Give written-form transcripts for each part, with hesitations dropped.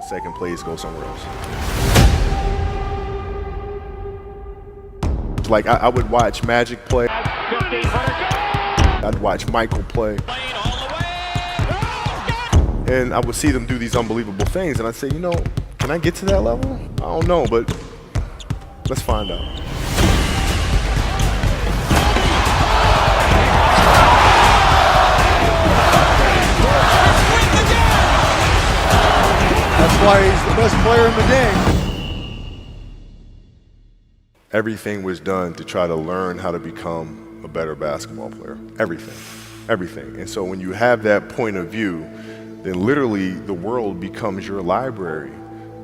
second place, go somewhere else. Like I would watch Magic play. I'd watch Michael play. And I would see them do these unbelievable things, and I'd say, you know, can I get to that level? I don't know, but let's find out. That's why he's the best player in the game. Everything was done to try to learn how to become a better basketball player. Everything. And so when you have that point of view, then literally the world becomes your library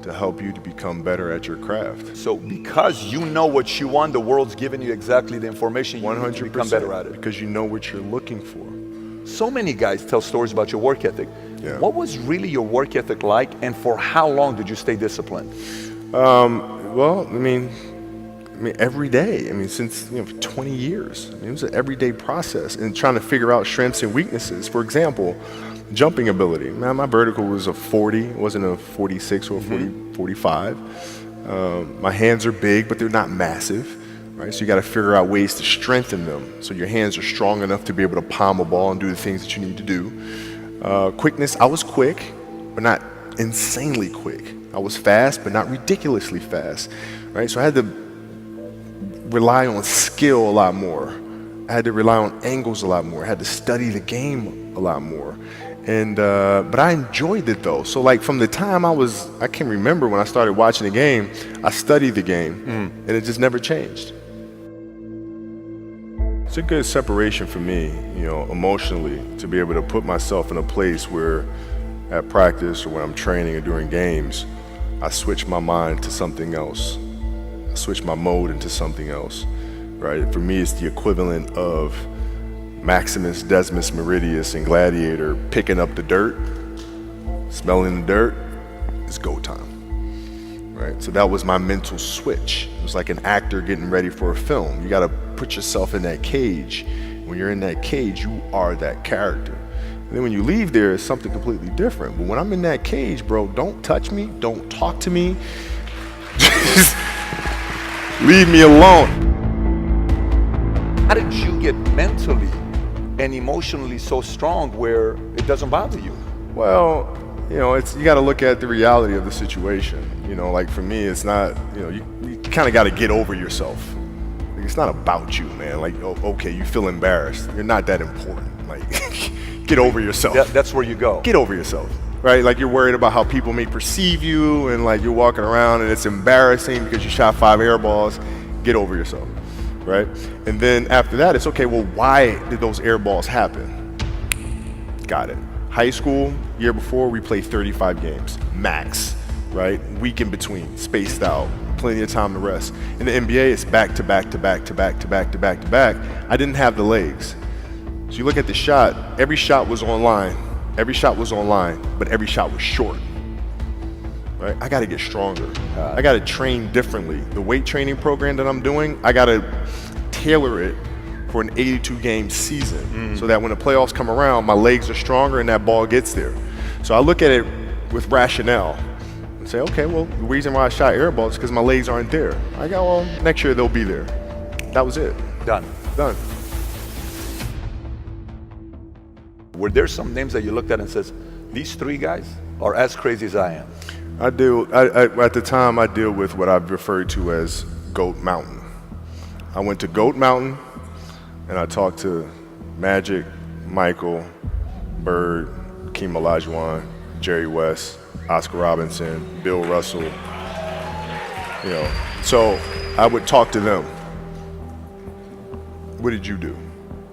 to help you to become better at your craft. So because you know what you want, the world's giving you exactly the information you need to become better at it. Because you know what you're looking for. So many guys tell stories about your work ethic. Yeah. What was really your work ethic like, and for how long did you stay disciplined? Well, I mean, every day. I mean, since 20 years. I mean, it was an everyday process, and trying to figure out strengths and weaknesses. For example, jumping ability. Man, my vertical was a 40, it wasn't a 46 or a 45. My hands are big, but they're not massive. Right? So you got to figure out ways to strengthen them so your hands are strong enough to be able to palm a ball and do the things that you need to do. Quickness, I was quick, but not insanely quick. I was fast, but not ridiculously fast. Right? So I had to rely on skill a lot more. I had to rely on angles a lot more. I had to study the game a lot more. And but I enjoyed it though. So like from the time I can remember when I started watching the game, I studied the game, and it just never changed. It's a good separation for me, emotionally, to be able to put myself in a place where at practice or when I'm training or during games, I switch my mind to something else. I switch my mode into something else, right? For me, it's the equivalent of Maximus, Decimus Meridius, and Gladiator picking up the dirt, smelling the dirt. It's go time, right? So that was my mental switch. It was like an actor getting ready for a film. You got to put yourself in that cage. When you're in that cage, you are that character. And then when you leave there, it's something completely different. But when I'm in that cage, bro, don't touch me, don't talk to me. Just leave me alone. How did you get mentally and emotionally so strong where it doesn't bother you? Well, you got to look at the reality of the situation. Like for me, it's not, you kind of got to get over yourself. Like, it's not about you, man. Like, okay, you feel embarrassed. You're not that important. Like, get over yourself. That's where you go. Get over yourself, right? Like you're worried about how people may perceive you, and like you're walking around and it's embarrassing because you shot 5 air balls. Get over yourself. Right? And then after that, it's okay, well, why did those air balls happen? Got it. High school, year before, we played 35 games, max, right? Week in between, spaced out, plenty of time to rest. In the NBA, it's back to back to back to back to back to back to back. I didn't have the legs. So you look at the shot, every shot was online, but every shot was short. Right? I got to get stronger. I got to train differently. The weight training program that I'm doing, I got to tailor it for an 82-game season so that when the playoffs come around, my legs are stronger and that ball gets there. So I look at it with rationale and say, okay, well, the reason why I shot air balls is because my legs aren't there. I go, well, next year they'll be there. That was it. Done. Were there some names that you looked at and says, these 3 guys are as crazy as I am? At the time, I deal with what I've referred to as Goat Mountain. I went to Goat Mountain, and I talked to Magic, Michael, Bird, Hakeem Olajuwon, Jerry West, Oscar Robinson, Bill Russell. So I would talk to them. What did you do?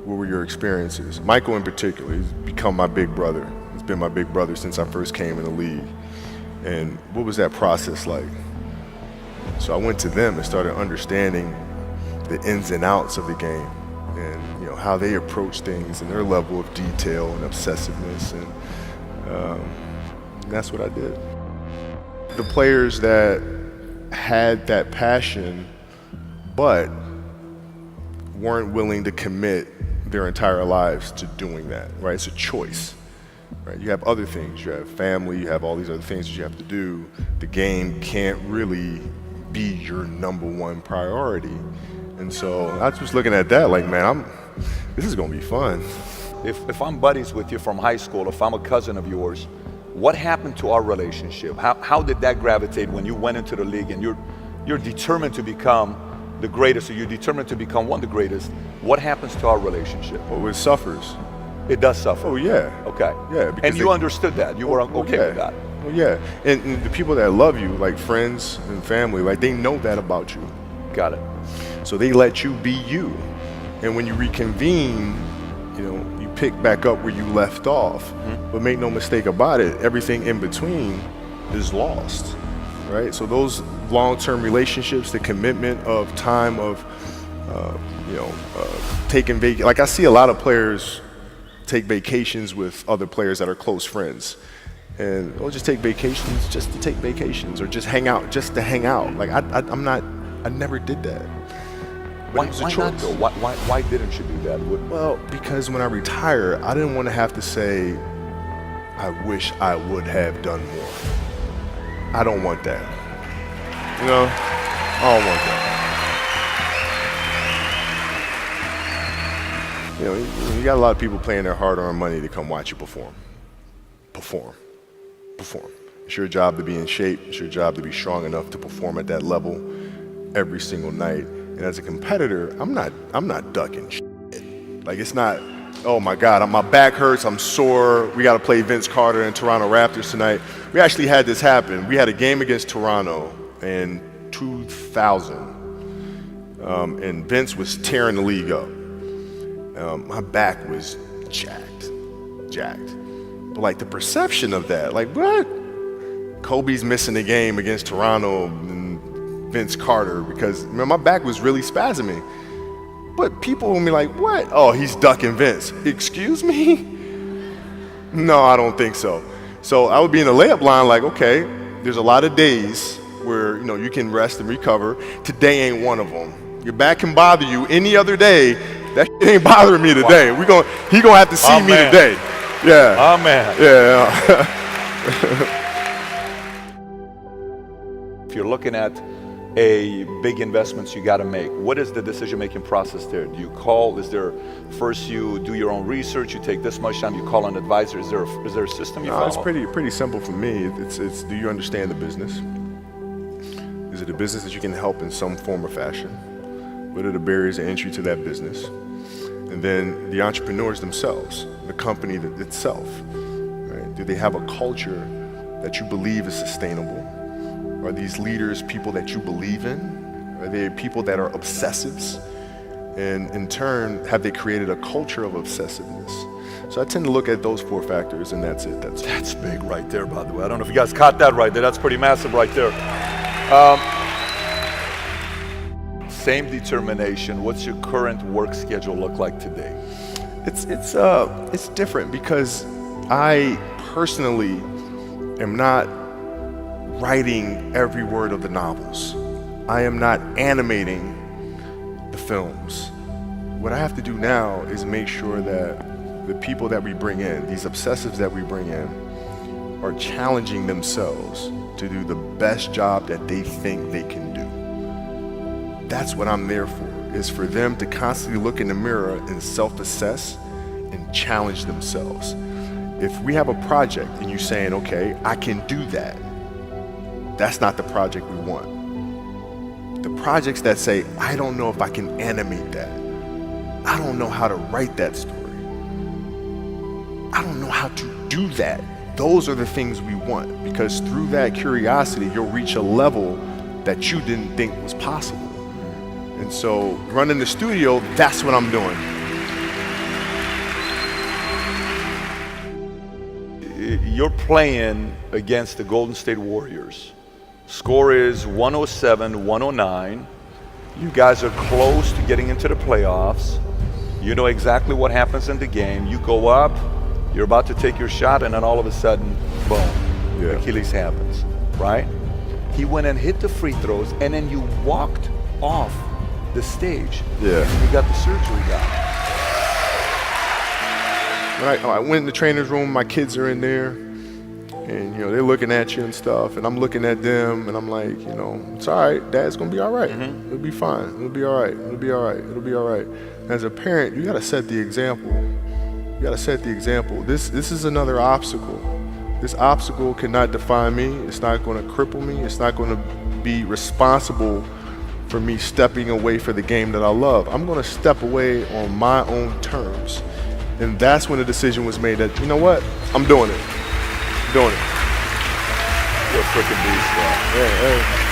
What were your experiences? Michael in particular, he's become my big brother. He's been my big brother since I first came in the league. And what was that process like? So I went to them and started understanding the ins and outs of the game, and how they approach things and their level of detail and obsessiveness, and that's what I did. The players that had that passion but weren't willing to commit their entire lives to doing that, right? It's a choice. right? You have other things. You have family. You have all these other things that you have to do. The game can't really be your #1 priority. And so I was just looking at that like, man, this is gonna be fun. If I'm buddies with you from high school, if I'm a cousin of yours, what happened to our relationship? How did that gravitate when you went into the league and you're determined to become the greatest, or you're determined to become one of the greatest? What happens to our relationship? Well, it suffers. It does suffer. Oh yeah. Okay. Yeah. And you understood that. You were okay yeah. with that. Well, yeah. And the people that love you, like friends and family, like they know that about you. Got it. So they let you be you. And when you reconvene, you pick back up where you left off. But make no mistake about it, everything in between is lost, right? So those long-term relationships, the commitment of time of, taking vacation. Like I see a lot of players take vacations with other players that are close friends. And they'll just take vacations just to take vacations, or just hang out just to hang out. Like I never did that. Why not though? Why didn't you do that? Well, because when I retire, I didn't want to have to say, I wish I would have done more. I don't want that. I don't want that. You got a lot of people paying their hard-earned money to come watch you perform. Perform. It's your job to be in shape. It's your job to be strong enough to perform at that level every single night. And as a competitor, I'm not ducking shit. Like it's not, oh my God, my back hurts, I'm sore. We got to play Vince Carter and Toronto Raptors tonight. We actually had this happen. We had a game against Toronto in 2000, and Vince was tearing the league up. My back was jacked. But like the perception of that, like what? Kobe's missing the game against Toronto and Vince Carter because my back was really spasming. But people will be like, what? Oh, he's ducking Vince. Excuse me? No, I don't think so. So I would be in the layup line like, okay, there's a lot of days where you can rest and recover. Today ain't one of them. Your back can bother you any other day. That shit ain't bothering me today. Wow. He gonna have to see me today. Yeah. Amen. Yeah. If you're looking at a big investments you got to make, what is the decision-making process there? Do you call? Is there first you do your own research? You take this much time. You call an advisor. Is there a system you follow? It's pretty simple for me. It's do you understand the business? Is it a business that you can help in some form or fashion? What are the barriers of entry to that business? And then the entrepreneurs themselves, the company itself, right? Do they have a culture that you believe is sustainable? Are these leaders people that you believe in? Are they people that are obsessives? And in turn, have they created a culture of obsessiveness? So I tend to look at those 4 factors, and that's it. That's big right there, by the way. I don't know if you guys caught that right there. That's pretty massive right there. Same determination. What's your current work schedule look like today? It's different because I personally am not writing every word of the novels. I am not animating the films. What I have to do now is make sure that the people that we bring in, these obsessives that we bring in, are challenging themselves to do the best job that they think they can do. That's what I'm there for, is for them to constantly look in the mirror and self-assess and challenge themselves. If we have a project and you're saying, okay, I can do that, that's not the project we want. The projects that say, I don't know if I can animate that. I don't know how to write that story. I don't know how to do that. Those are the things we want, because through that curiosity, you'll reach a level that you didn't think was possible. And so running the studio, that's what I'm doing. You're playing against the Golden State Warriors. Score is 107-109. You guys are close to getting into the playoffs. You know exactly what happens in the game. You go up, you're about to take your shot, and then all of a sudden, boom, Achilles happens, right? He went and hit the free throws, and then you walked off the stage. Yeah. And you got the surgery done. when I went in the trainer's room, my kids are in there, and they're looking at you and stuff, and I'm looking at them, and I'm like, it's all right. Dad's gonna be all right. It'll be fine. It'll be all right. It'll be all right. It'll be all right. As a parent, you gotta set the example. You gotta set the example. This is another obstacle. This obstacle cannot define me. It's not gonna cripple me. It's not gonna be responsible for me stepping away for the game that I love. I'm gonna step away on my own terms. And that's when the decision was made that, you know what? I'm doing it. I'm doing it. You're a freaking beast, bro. Yeah, hey.